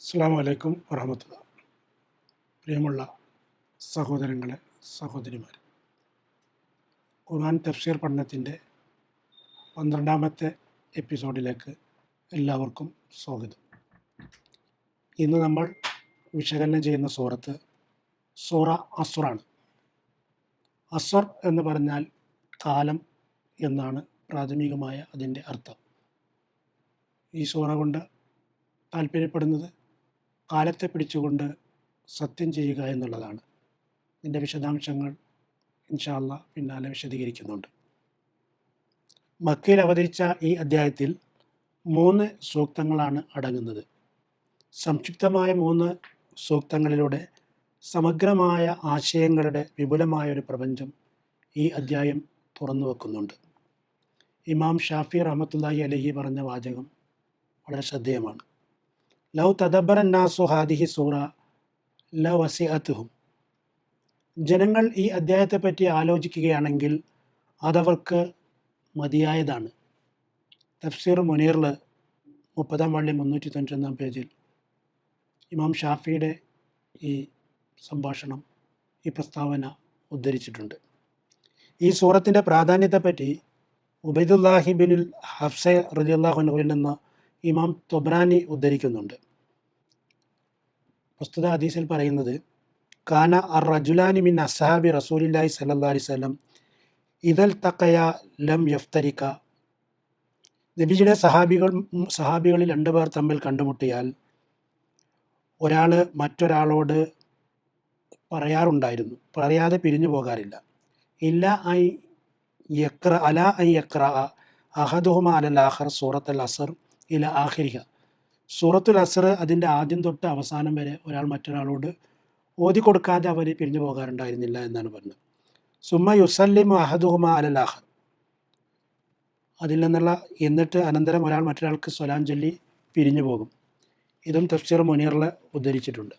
അസ്സലാമു അലൈക്കും വറഹ്മത്തുള്ളാഹി. പ്രിയമുള്ള സഹോദരങ്ങളെ, സഹോദരിമാരെ, ഖുർആൻ തഫ്സീർ പഠനത്തിൻ്റെ 12ാമത്തെ എപ്പിസോഡിലേക്ക് എല്ലാവർക്കും സ്വാഗതം. ഇന്ന് നമ്മൾ വിശകലനം ചെയ്യുന്ന സൂറ അസ്റാണ്. അസ്ർ എന്ന് പറഞ്ഞാൽ കാലം എന്നാണ് പ്രാഥമികമായ അതിൻ്റെ അർത്ഥം. ഈ സൂറ കൊണ്ട് താല്പര്യപ്പെടുന്നത് കാലത്തെ പിടിച്ചുകൊണ്ട് സത്യം ചെയ്യുക എന്നുള്ളതാണ്. ഇതിൻ്റെ വിശദാംശങ്ങൾ ഇൻഷാ അല്ലാഹ് പിന്നാലെ വിശദീകരിക്കുന്നുണ്ട്. മക്കയിൽ അവതരിച്ച ഈ അധ്യായത്തിൽ 3 സൂക്തങ്ങളാണ് അടങ്ങുന്നത്. സംക്ഷിപ്തമായ 3 സൂക്തങ്ങളിലൂടെ സമഗ്രമായ ആശയങ്ങളുടെ വിപുലമായൊരു പ്രപഞ്ചം ഈ അധ്യായം തുറന്നു വെക്കുന്നുണ്ട്. ഇമാം ഷാഫി റഹ്മത്തുള്ളാഹി അലൈഹി പറഞ്ഞ വാചകം വളരെ ശ്രദ്ധേയമാണ്. ലൗ തദബ്ബറൻ നാസു ഹാദിഹി സൂറ ലവസിഅതുഹും. ജനങ്ങൾ ഈ അധ്യായത്തെപ്പറ്റി ആലോചിക്കുകയാണെങ്കിൽ അതവർക്ക് മതിയായതാണ്. തഫ്സീർ മുനീറിൽ 30-ാം വാള്യം 391-ാം പേജിൽ ഇമാം ഷാഫിയുടെ ഈ സംഭാഷണം, ഈ പ്രസ്താവന ഉദ്ധരിച്ചിട്ടുണ്ട്. ഈ സൂറത്തിൻ്റെ പ്രാധാന്യത്തെപ്പറ്റി ഉബൈദുല്ലാഹി ബിനുൽ ഹഫ്സ റളിയല്ലാഹു അൻഹുവിൽ നിന്ന് ഇമാം തൊബ്രാനി ഉദ്ധരിക്കുന്നുണ്ട്. പ്രസ്തുത ഹദീസിൽ പറയുന്നത്, കാന അർ റജുലാനി മിൻ അസ്ഹാബി റസൂലില്ലാഹി സ്വല്ലല്ലാഹി അലൈഹി വസല്ലം ഇദൽ തഖയ ലം യഫ്തരിക. നബിയുടെ സഹാബികളിൽ 2 പേർ തമ്മിൽ കണ്ടുമുട്ടിയാൽ ഒരാൾ മറ്റൊരാളോട് പറയാറുണ്ടായിരുന്നു, പറയാതെ പിരിഞ്ഞു പോകാറില്ല. ഇല്ല ഐ യക്ര അല ഐ യക്ര അഹദുഹുമ അലൽ ആഖർ സൂറത്തുൽ അസ്ർ ഇല ആഖിരിഹ. സൂറത്തുൽ അസ്ർ അതിൻ്റെ ആദ്യം തൊട്ട് അവസാനം വരെ ഒരാൾ മറ്റൊരാളോട് ഓതിക്കൊടുക്കാതെ അവർ പിരിഞ്ഞു പോകാറുണ്ടായിരുന്നില്ല എന്നാണ് പറഞ്ഞത്. സുമ്മ യുസല്ലിമു അഹദുഹുമ അലൽ ആഖർ. അതിൽ നിന്നുള്ള എന്നിട്ട് അനന്തരം ഒരാൾ മറ്റൊരാൾക്ക് സ്വലാം ചൊല്ലി പിരിഞ്ഞു പോകും. ഇതും തഫ്സീർ മുനീറിൽ ഉദ്ധരിച്ചിട്ടുണ്ട്.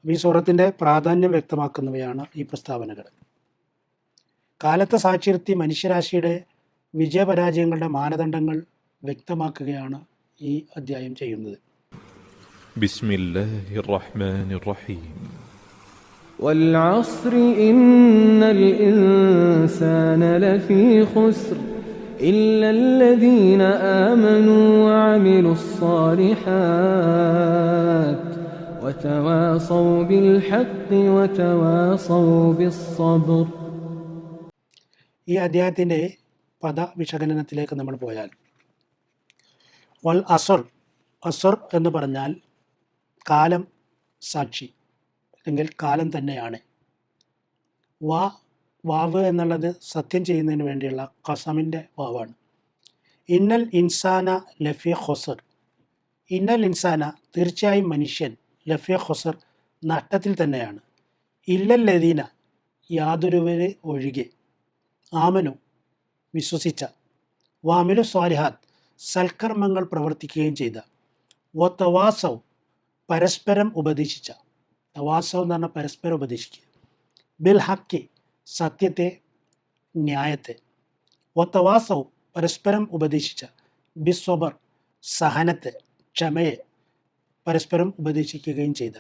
ഈ സൂറത്തിൻ്റെ പ്രാധാന്യം വ്യക്തമാക്കുന്നവയാണ് ഈ പ്രസ്താവനകൾ. കാലത്തെ സാക്ഷി നിർത്തി മനുഷ്യരാശിയുടെ വിജയപരാജയങ്ങളുടെ മാനദണ്ഡങ്ങൾ വ്യക്തമാക്കുകയാണ് ഈ അധ്യായം ചെയ്യുന്നത്. ബിസ്മില്ലാഹിർ റഹ്മാനിർ റഹീം. والعصر إن الإنسان لفي خسر إلا الذين آمنوا وعملوا الصالحات وتواصوا بالحق وتواصوا بالصبر. ഈ അധ്യായത്തിൻ്റെ പദവിശകലനത്തിലേക്ക് നമ്മൾ പോയാൽ, വൽ അസ്ർ, അസ്ർ എന്ന് പറഞ്ഞാൽ കാലം സാക്ഷി, അല്ലെങ്കിൽ കാലം തന്നെയാണ്. വാവ് എന്നുള്ളത് സത്യം ചെയ്യുന്നതിന് വേണ്ടിയുള്ള ഖസമിൻ്റെ വാവാണ്. ഇന്നൽ ഇൻസാന ലഫി ഖുസ്ർ. ഇന്നൽ ഇൻസാന, തീർച്ചയായും മനുഷ്യൻ, ലഫി ഖുസ്ർ, നഷ്ടത്തിൽ തന്നെയാണ്. ഇല്ലല്ലദീന, യാതൊരുവരെ ഒഴികെ, ആമനു, വിശ്വസിച്ച, വാമിലു സ്വാലിഹാത്ത്, സൽക്കർമ്മങ്ങൾ പ്രവർത്തിക്കുകയും ചെയ്ത, തവാസൗ, പരസ്പരം ഉപദേശിച്ച. തവാസൗ എന്ന് പറഞ്ഞാൽ പരസ്പരം ഉപദേശിക്കുക. ബിൽ ഹക്കി, സത്യത്തെ, ന്യായത്തെ. തവാസൗ, പരസ്പരം ഉപദേശിച്ച. ബിസ്വബർ, സഹനത്തെ, ക്ഷമയെ പരസ്പരം ഉപദേശിക്കുകയും ചെയ്ത.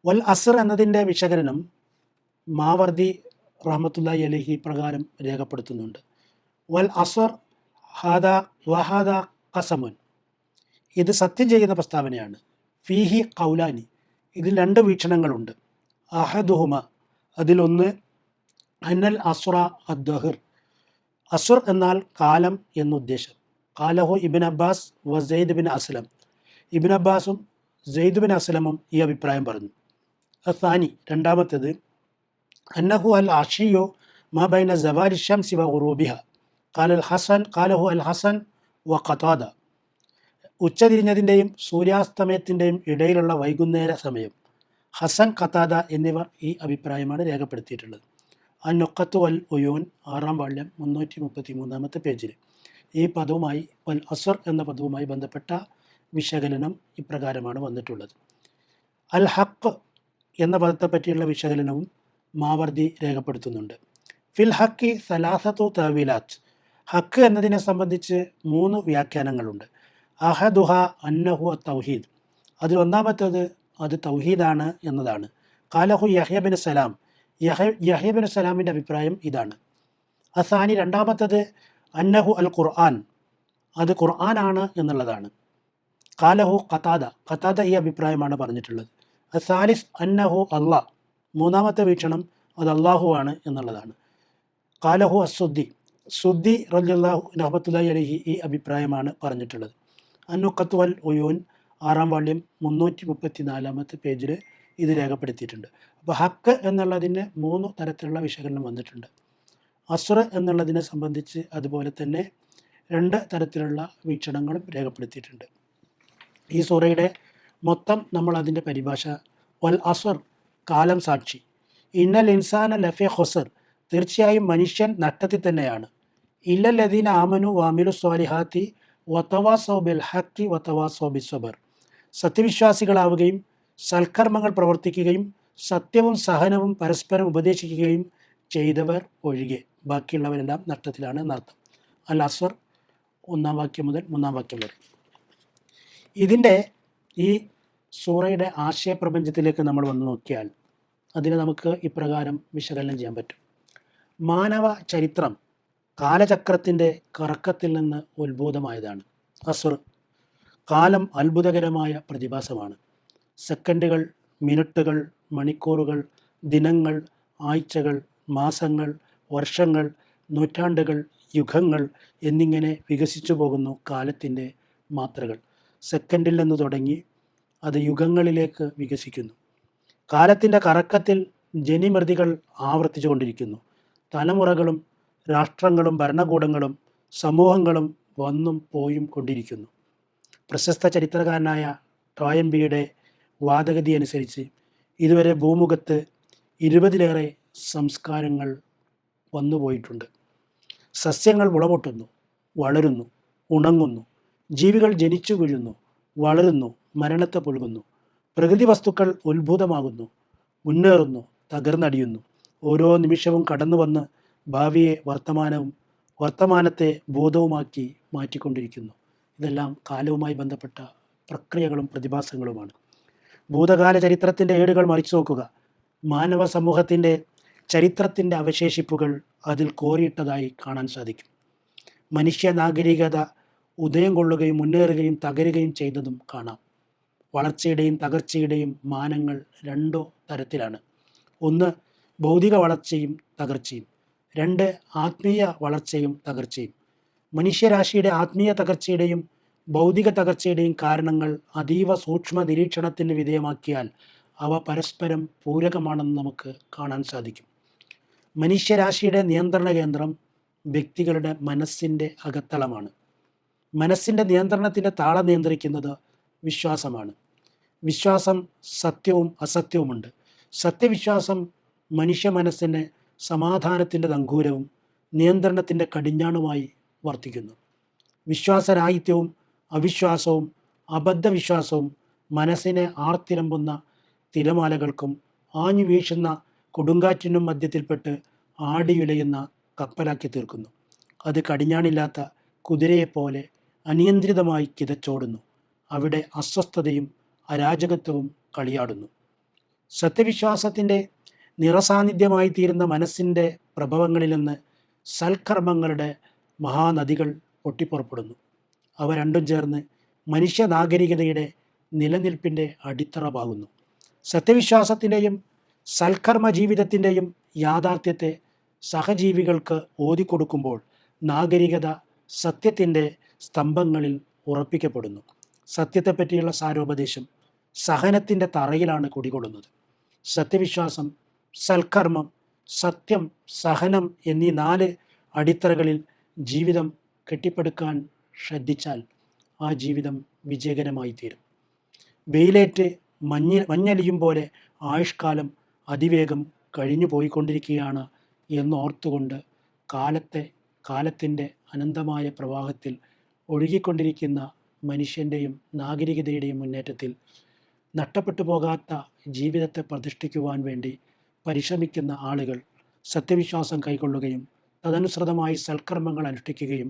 വൽ അസ്ർ എന്നതിൻ്റെ വിശകലനം മാവർദി റഹ്മത്തുള്ളാഹി അലൈഹി പ്രകാരം രേഖപ്പെടുത്തുന്നുണ്ട്. വൽ അസ്ർ ഹാദ വഹാദ ഖസമുൻ. ഇത് സത്യം ചെയ്യുന്ന പ്രസ്താവനയാണ്. ഫീഹി ഖൗലാനി, ഇതിൽ 2 വീക്ഷണങ്ങളുണ്ട്. അഹദുഹുമ, അതിലൊന്ന്, അന്നൽ അസ്റ അദ്ദഹർ. അസ്ർ എന്നാൽ കാലം എന്നുദ്ദേശം. ഖാലഹു ഇബ്ൻ അബ്ബാസ് വ സെയ്ദ് ബിൻ അസ്ലം. ഇബ്ൻ അബ്ബാസും സെയ്ദ് ബിൻ അസ്ലമും ഈ അഭിപ്രായം പറഞ്ഞു. അസാനി, രണ്ടാമത്തേത്, അന്നഹു അൽ അഷിയോ മാ ബൈന സവാലി ശംസി വ ഗുറൂബിഹ. ഖാലഹു അൽ ഹസൻ വ ഖതാദ. ഉച്ചതിരിഞ്ഞതിൻ്റെയും സൂര്യാസ്തമയത്തിൻ്റെയും ഇടയിലുള്ള വൈകുന്നേര സമയം. ഹസൻ, ഖതാദ എന്നിവർ ഈ അഭിപ്രായമാണ് രേഖപ്പെടുത്തിയിട്ടുള്ളത്. അന്നുഖത്തു വൽ ഉയൂൻ 6-ാം വാള്യം 333-ാമത്തെ പേജിൽ ഈ പദവുമായി, വൽ അസ്ർ എന്ന പദവുമായി ബന്ധപ്പെട്ട വിശകലനം ഇപ്രകാരമാണ് വന്നിട്ടുള്ളത്. അൽ ഹഖ് എന്ന പദത്തെപ്പറ്റിയുള്ള വിശകലനവും മാവർദി രേഖപ്പെടുത്തുന്നുണ്ട്. ഫിൽ ഹക്കി സലാസത്തു തവീലാത്ത്. ഹക്ക് എന്നതിനെ സംബന്ധിച്ച് 3 വ്യാഖ്യാനങ്ങളുണ്ട്. അഹദുഹ അന്നഹു തൗഹീദ്. അതിൽ ഒന്നാമത്തേത് അത് തൗഹീദാണ് എന്നതാണ്. ഖാലഹു യഹ്യ ബിൻ സലാം, യഹ്യ ബിൻ സലാമിൻ്റെ അഭിപ്രായം ഇതാണ്. അസാനി രണ്ടാമത്തത് അന്നഹു അൽ ഖുർആൻ, അത് ഖുർആനാണ് എന്നുള്ളതാണ്. ഖാലഹു ഖതാദ ഈ അഭിപ്രായമാണ് പറഞ്ഞിട്ടുള്ളത്. അസാലിസ് അന്നഹു അള്ളാഹ്, മൂന്നാമത്തെ വീക്ഷണം അത് അള്ളാഹു ആണ് എന്നുള്ളതാണ്. ഖാലഹു സുദ്ദി റളിയല്ലാഹു റഹ്മത്തുള്ളാഹി അലൈഹി ഈ അഭിപ്രായമാണ് പറഞ്ഞിട്ടുള്ളത്. അന്നുഖത്ത് വൽ ഉയൂൻ 6-ാം വാള്യം 334-ാമത്തെ പേജിൽ ഇത് രേഖപ്പെടുത്തിയിട്ടുണ്ട്. അപ്പോൾ ഹക്ക് എന്നുള്ളതിന് 3 തരത്തിലുള്ള വിശകലനം വന്നിട്ടുണ്ട്. അസ്ർ എന്നുള്ളതിനെ സംബന്ധിച്ച് അതുപോലെ തന്നെ 2 തരത്തിലുള്ള വീക്ഷണങ്ങളും രേഖപ്പെടുത്തിയിട്ടുണ്ട്. ഈ സൂറയുടെ മൊത്തം നമ്മൾ അതിൻ്റെ പരിഭാഷ വൽ അസ്ർ, കാലം സാക്ഷി, ഇന്നൽ ഇൻസാന ലഫി ഖുസ്ർ, തീർച്ചയായും മനുഷ്യൻ നട്ടത്തിൽ തന്നെയാണ്. ഇല്ലല്ലദീന ആമനു വാമിലു സ്വാലിഹാത്തി വതവാസൗ ബിൽ ഹഖി വതവാസൗ ബിസ്സബർ, സത്യവിശ്വാസികളാവുകയും സൽക്കർമ്മങ്ങൾ പ്രവർത്തിക്കുകയും സത്യവും സഹനവും പരസ്പരം ഉപദേശിക്കുകയും ചെയ്തവർ ഒഴികെ ബാക്കിയുള്ളവരെല്ലാം നഷ്ടത്തിലാണ് എന്നർത്ഥം. അൽ അസ്ർ 1-ാം വാക്യം മുതൽ 3-ാം വാക്യം വരെ. ഇതിൻ്റെ ഈ സൂറയുടെ ആശയപ്രപഞ്ചത്തിലേക്ക് നമ്മൾ വന്ന് നോക്കിയാൽ അതിനെ നമുക്ക് ഇപ്രകാരം വിശകലനം ചെയ്യാൻ പറ്റും. മാനവ ചരിത്രം കാലചക്രത്തിൻ്റെ കറക്കത്തിൽ നിന്ന് ഉത്ഭൂതമായതാണ്. അസ്ർ, കാലം അത്ഭുതകരമായ പ്രതിഭാസമാണ്. സെക്കൻഡുകൾ, മിനിറ്റുകൾ, മണിക്കൂറുകൾ, ദിനങ്ങൾ, ആഴ്ചകൾ, മാസങ്ങൾ, വർഷങ്ങൾ, നൂറ്റാണ്ടുകൾ, യുഗങ്ങൾ എന്നിങ്ങനെ വികസിച്ചു പോകുന്നു കാലത്തിൻ്റെ മാത്രകൾ. സെക്കൻഡിൽ നിന്ന് തുടങ്ങി അത് യുഗങ്ങളിലേക്ക് വികസിക്കുന്നു. കാലത്തിൻ്റെ കറക്കത്തിൽ ജനിമൃതികൾ ആവർത്തിച്ചു കൊണ്ടിരിക്കുന്നു. തലമുറകളും രാഷ്ട്രങ്ങളും ഭരണകൂടങ്ങളും സമൂഹങ്ങളും വന്നും പോയും കൊണ്ടിരിക്കുന്നു. പ്രശസ്ത ചരിത്രകാരനായ ടോയൻബിയുടെ വാദഗതി അനുസരിച്ച് ഇതുവരെ ഭൂമുഖത്ത് 20-ലേറെ സംസ്കാരങ്ങൾ വന്നുപോയിട്ടുണ്ട്. സസ്യങ്ങൾ മുളപൊട്ടുന്നു, വളരുന്നു, ഉണങ്ങുന്നു. ജീവികൾ ജനിച്ചു വീഴുന്നു, വളരുന്നു, മരണത്തെ പുൽകുന്നു. പ്രകൃതി വസ്തുക്കൾ ഉത്ഭൂതമാകുന്നു, മുന്നേറുന്നു, തകർന്നടിയുന്നു. ഓരോ നിമിഷവും കടന്നു വന്ന് ഭാവിയെ വർത്തമാനത്തെ ഭൂതവുമാക്കി മാറ്റിക്കൊണ്ടിരിക്കുന്നു. ഇതെല്ലാം കാലവുമായി ബന്ധപ്പെട്ട പ്രക്രിയകളും പ്രതിഭാസങ്ങളുമാണ്. ഭൂതകാല ചരിത്രത്തിൻ്റെ ഏടുകൾ മറിച്ചു നോക്കുക. മാനവ സമൂഹത്തിൻ്റെ ചരിത്രത്തിൻ്റെ അവശേഷിപ്പുകൾ അതിൽ കോറിയിട്ടതായി കാണാൻ സാധിക്കും. മനുഷ്യ നാഗരികത ഉദയം കൊള്ളുകയും മുന്നേറുകയും തകരുകയും ചെയ്തതും കാണാം. വളർച്ചയുടെയും തകർച്ചയുടെയും മാനങ്ങൾ 2 തരത്തിലാണ്. 1 ഭൗതിക വളർച്ചയും തകർച്ചയും, 2 ആത്മീയ വളർച്ചയും തകർച്ചയും. മനുഷ്യരാശിയുടെ ആത്മീയ തകർച്ചയുടെയും ഭൗതിക തകർച്ചയുടെയും കാരണങ്ങൾ അതീവ സൂക്ഷ്മ നിരീക്ഷണത്തിന് വിധേയമാക്കിയാൽ അവ പരസ്പരം പൂരകമാണെന്ന് നമുക്ക് കാണാൻ സാധിക്കും. മനുഷ്യരാശിയുടെ നിയന്ത്രണ കേന്ദ്രം വ്യക്തികളുടെ മനസ്സിൻ്റെ അകത്തളമാണ്. മനസ്സിൻ്റെ നിയന്ത്രണത്തിൻ്റെ താളം നിയന്ത്രിക്കുന്നത് വിശ്വാസമാണ്. വിശ്വാസം സത്യവും അസത്യവുമുണ്ട്. സത്യവിശ്വാസം മനുഷ്യ മനസ്സിന് സമാധാനത്തിൻ്റെ നങ്കൂരവും നിയന്ത്രണത്തിൻ്റെ കടിഞ്ഞാണുമായി വർത്തിക്കുന്നു. വിശ്വാസരാഹിത്യവും അവിശ്വാസവും അബദ്ധവിശ്വാസവും മനസ്സിനെ ആർത്തിരമ്പുന്ന തിരമാലകൾക്കും ആഞ്ഞു വീശുന്ന കൊടുങ്കാറ്റിനും മധ്യത്തിൽപ്പെട്ട് ആടിയുലയുന്ന കപ്പലാക്കി തീർക്കുന്നു. അത് കടിഞ്ഞാണില്ലാത്ത കുതിരയെപ്പോലെ അനിയന്ത്രിതമായി കിതച്ചോടുന്നു. അവിടെ അസ്വസ്ഥതയും അരാജകത്വവും കളിയാടുന്നു. സത്യവിശ്വാസത്തിൻ്റെ നിറസാന്നിധ്യമായി തീരുന്ന മനസ്സിൻ്റെ പ്രഭവങ്ങളിൽ നിന്ന് സൽക്കർമ്മങ്ങളുടെ മഹാനദികൾ പൊട്ടിപ്പുറപ്പെടുന്നു. അവ രണ്ടും ചേർന്ന് മനുഷ്യ നാഗരികതയുടെ നിലനിൽപ്പിൻ്റെ അടിത്തറ പാകുന്നു. സത്യവിശ്വാസത്തിൻ്റെയും സൽക്കർമ്മ ജീവിതത്തിൻ്റെയും യാഥാർത്ഥ്യത്തെ സഹജീവികൾക്ക് ഓതിക്കൊടുക്കുമ്പോൾ നാഗരികത സത്യത്തിൻ്റെ സ്തംഭങ്ങളിൽ ഉറപ്പിക്കപ്പെടുന്നു. സത്യത്തെപ്പറ്റിയുള്ള സാരോപദേശം സഹനത്തിൻ്റെ തറയിലാണ് കുടികൊള്ളുന്നത്. സത്യവിശ്വാസം, സൽക്കർമ്മം, സത്യം, സഹനം എന്നീ 4 അടിത്തറകളിൽ ജീവിതം കെട്ടിപ്പടുക്കാൻ ശ്രദ്ധിച്ചാൽ ആ ജീവിതം വിജയകരമായി തീരും. വെയിലേറ്റ് മഞ്ഞലിയും പോലെ ആയുഷ്കാലം അതിവേഗം കഴിഞ്ഞു പോയിക്കൊണ്ടിരിക്കുകയാണ് എന്നോർത്തുകൊണ്ട് കാലത്തിൻ്റെ അനന്തമായ പ്രവാഹത്തിൽ ഒഴുകിക്കൊണ്ടിരിക്കുന്ന മനുഷ്യൻ്റെയും നാഗരികതയുടെയും മുന്നേറ്റത്തിൽ നഷ്ടപ്പെട്ടു പോകാത്ത ജീവിതത്തെ പ്രതിഷ്ഠിക്കുവാൻ വേണ്ടി പരിശ്രമിക്കുന്ന ആളുകൾ സത്യവിശ്വാസം കൈക്കൊള്ളുകയും തദനുസൃതമായി സൽക്കർമ്മങ്ങൾ അനുഷ്ഠിക്കുകയും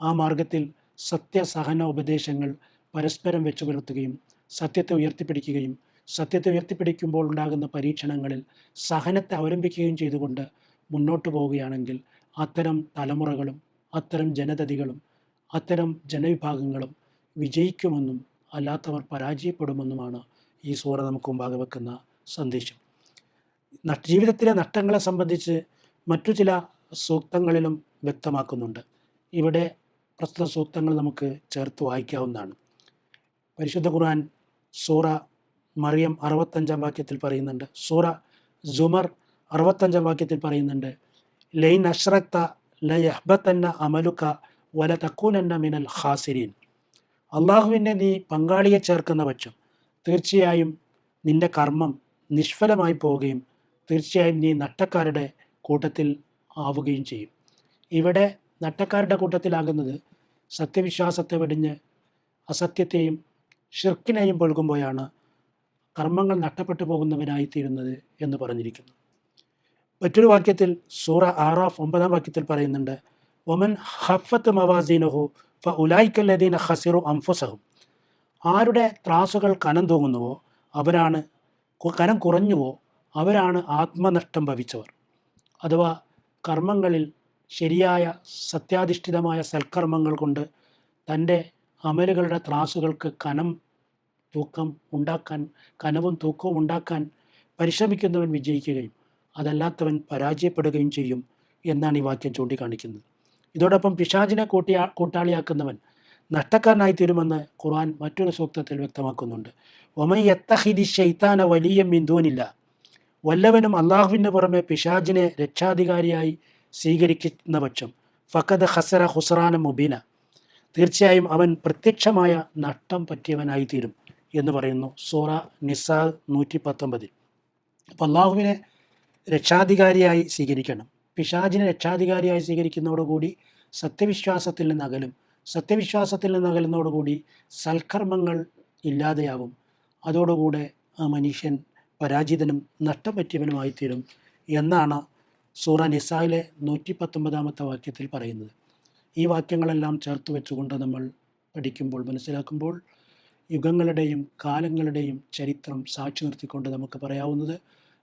ആ മാർഗത്തിൽ സത്യസഹന ഉപദേശങ്ങൾ പരസ്പരം വെച്ചു പുലർത്തുകയും സത്യത്തെ ഉയർത്തിപ്പിടിക്കുകയും സത്യത്തെ ഉയർത്തിപ്പിടിക്കുമ്പോൾ ഉണ്ടാകുന്ന പരീക്ഷണങ്ങളിൽ സഹനത്തെ അവലംബിക്കുകയും ചെയ്തുകൊണ്ട് മുന്നോട്ട് പോവുകയാണെങ്കിൽ അത്തരം തലമുറകളും അത്തരം ജനതതികളും അത്തരം ജനവിഭാഗങ്ങളും വിജയിക്കുമെന്നും അല്ലാത്തവർ പരാജയപ്പെടുമെന്നുമാണ് ഈ സൂറ നമുക്ക് മുമ്പാകെ വെക്കുന്ന സന്ദേശം. ജീവിതത്തിലെ നഷ്ടങ്ങളെ സംബന്ധിച്ച് മറ്റു ചില സൂക്തങ്ങളിലും വ്യക്തമാക്കുന്നുണ്ട്. ഇവിടെ പ്രസ്തുത സൂക്തങ്ങൾ നമുക്ക് ചേർത്ത് വായിക്കാവുന്നതാണ്. പരിശുദ്ധ ഖുർആൻ സൂറ മറിയം 65 വാക്യത്തിൽ പറയുന്നുണ്ട്, സൂറ സുമർ 65 വാക്യത്തിൽ പറയുന്നുണ്ട്, ലൈൻ അഷ്റക്ത ലയഹ്ബതന്ന അമലുക വല തക്കൂനന്ന മിനൽ ഖാസിരീൻ. അള്ളാഹുവിനെ നീ പങ്കാളിയെ ചേർക്കുന്ന പക്ഷം തീർച്ചയായും നിന്റെ കർമ്മം നിഷ്ഫലമായി പോവുകയും തീർച്ചയായും നീ നട്ടക്കാരുടെ കൂട്ടത്തിൽ ആവുകയും ചെയ്യും. ഇവിടെ നട്ടക്കാരുടെ കൂട്ടത്തിലാകുന്നത് സത്യവിശ്വാസത്തെ വെടിഞ്ഞ് അസത്യത്തെയും ഷിർക്കിനെയും പൊൽകുമ്പോഴാണ് കർമ്മങ്ങൾ നഷ്ടപ്പെട്ടു പോകുന്നവനായിത്തീരുന്നത് എന്ന് പറഞ്ഞിരിക്കുന്നു. മറ്റൊരു വാക്യത്തിൽ സൂറ ആറാഫ് 9 വാക്യത്തിൽ പറയുന്നുണ്ട്, ഒമൻ ഹഫത്ത് മവാസീനഹു ഫ ഉലായിക്കല്ലദീന ഖസിറു അൻഫുസഹും. ആരുടെ ത്രാസുകൾ കനം തൂങ്ങുന്നുവോ അവരാണ്, കനം കുറഞ്ഞുവോ അവരാണ് ആത്മനഷ്ടം ഭവിച്ചവർ. അഥവാ കർമ്മങ്ങളിൽ ശരിയായ സത്യാധിഷ്ഠിതമായ സൽക്കർമ്മങ്ങൾ കൊണ്ട് തൻ്റെ അമലുകളുടെ ത്രാസുകൾക്ക് കനവും തൂക്കവും ഉണ്ടാക്കാൻ പരിശ്രമിക്കുന്നവൻ വിജയിക്കുകയും അതല്ലാത്തവൻ പരാജയപ്പെടുകയും ചെയ്യും എന്നാണ് ഈ വാക്യം ചൂണ്ടിക്കാണിക്കുന്നത്. ഇതോടൊപ്പം പിശാചിനെ കൂട്ടാളിയാക്കുന്നവൻ നഷ്ടക്കാരനായി തീരുമെന്ന് ഖുർആൻ മറ്റൊരു സൂക്തത്തിൽ വ്യക്തമാക്കുന്നുണ്ട്. ഒമൻ യത്തഖിദി ശൈത്താന വലിയ മിന്ദൂനില്ല. വല്ലവനും അള്ളാഹുവിന് പുറമെ പിശാചിനെ രക്ഷാധികാരിയായി സ്വീകരിക്കുന്ന പക്ഷം ഫഖദ് ഖസറ ഖുസ്റാന മുബീന. തീർച്ചയായും അവൻ പ്രത്യക്ഷമായ നഷ്ടം പറ്റിയവനായി തീരും എന്ന് പറയുന്നു സൂറ നിസാ 119. അപ്പോൾ അള്ളാഹുവിനെ രക്ഷാധികാരിയായി സ്വീകരിക്കണം. പിശാചിനെ രക്ഷാധികാരിയായി സ്വീകരിക്കുന്നതോടുകൂടി സത്യവിശ്വാസത്തിൽ നിന്ന് അകലും. സത്യവിശ്വാസത്തിൽ നിന്ന് അകലുന്നതോടുകൂടി സൽക്കർമ്മങ്ങൾ ഇല്ലാതെയാവും. അതോടുകൂടെ ആ മനുഷ്യൻ പരാജിതനും നഷ്ടം പറ്റിയവനുമായിത്തീരും എന്നാണ് സൂറ നിസായിലെ 119 വാക്യത്തിൽ പറയുന്നത്. ഈ വാക്യങ്ങളെല്ലാം ചേർത്ത് വെച്ചുകൊണ്ട് നമ്മൾ പഠിക്കുമ്പോൾ മനസ്സിലാക്കുമ്പോൾ യുഗങ്ങളുടെയും കാലങ്ങളുടെയും ചരിത്രം സാക്ഷി നിർത്തിക്കൊണ്ട് നമുക്ക് പറയാവുന്നത്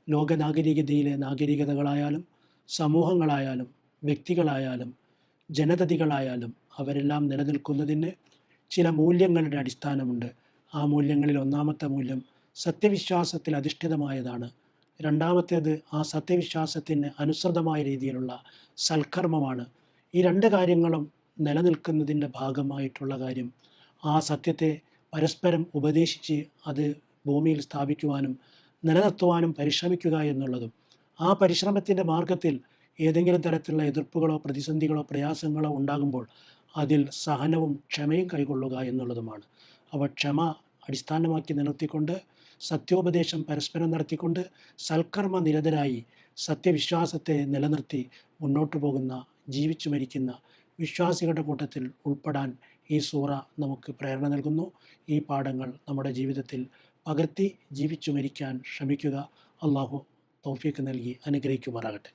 ലോകനാഗരികതയിലെ നാഗരികതകളായാലും സമൂഹങ്ങളായാലും വ്യക്തികളായാലും ജനതതികളായാലും അവരെല്ലാം നിലനിൽക്കുന്നതിന് ചില മൂല്യങ്ങളുടെ അടിസ്ഥാനമുണ്ട്. ആ മൂല്യങ്ങളിൽ ഒന്നാമത്തെ മൂല്യം സത്യവിശ്വാസത്തിൽ അധിഷ്ഠിതമായതാണ്. രണ്ടാമത്തേത് ആ സത്യവിശ്വാസത്തിന് അനുസൃതമായ രീതിയിലുള്ള സൽക്കർമ്മമാണ്. ഈ രണ്ട് കാര്യങ്ങളും നിലനിൽക്കുന്നതിൻ്റെ ഭാഗമായിട്ടുള്ള കാര്യം ആ സത്യത്തെ പരസ്പരം ഉപദേശിച്ച് അത് ഭൂമിയിൽ സ്ഥാപിക്കുവാനും നിലനിർത്തുവാനും പരിശ്രമിക്കുക എന്നുള്ളതും ആ പരിശ്രമത്തിൻ്റെ മാർഗത്തിൽ ഏതെങ്കിലും തരത്തിലുള്ള എതിർപ്പുകളോ പ്രതിസന്ധികളോ പ്രയാസങ്ങളോ ഉണ്ടാകുമ്പോൾ അതിൽ സഹനവും ക്ഷമയും കൈക്കൊള്ളുക എന്നുള്ളതുമാണ്. അവ ക്ഷമ അടിസ്ഥാനമാക്കി നിലനിർത്തിക്കൊണ്ട് സത്യോപദേശം പരസ്പരം നടത്തിക്കൊണ്ട് സൽക്കർമ്മ നിരതരായി സത്യവിശ്വാസത്തെ നിലനിർത്തി മുന്നോട്ട് പോകുന്ന ജീവിച്ചു മരിക്കുന്ന വിശ്വാസികളുടെ കൂട്ടത്തിൽ ഉൾപ്പെടാൻ ഈ സൂറ നമുക്ക് പ്രേരണ നൽകുന്നു. ഈ പാഠങ്ങൾ നമ്മുടെ ജീവിതത്തിൽ പകർത്തി ജീവിച്ചു മരിക്കാൻ ശ്രമിക്കുക. അള്ളാഹു തൗഫീഖ് നൽകി അനുഗ്രഹിക്കുമാറാകട്ടെ.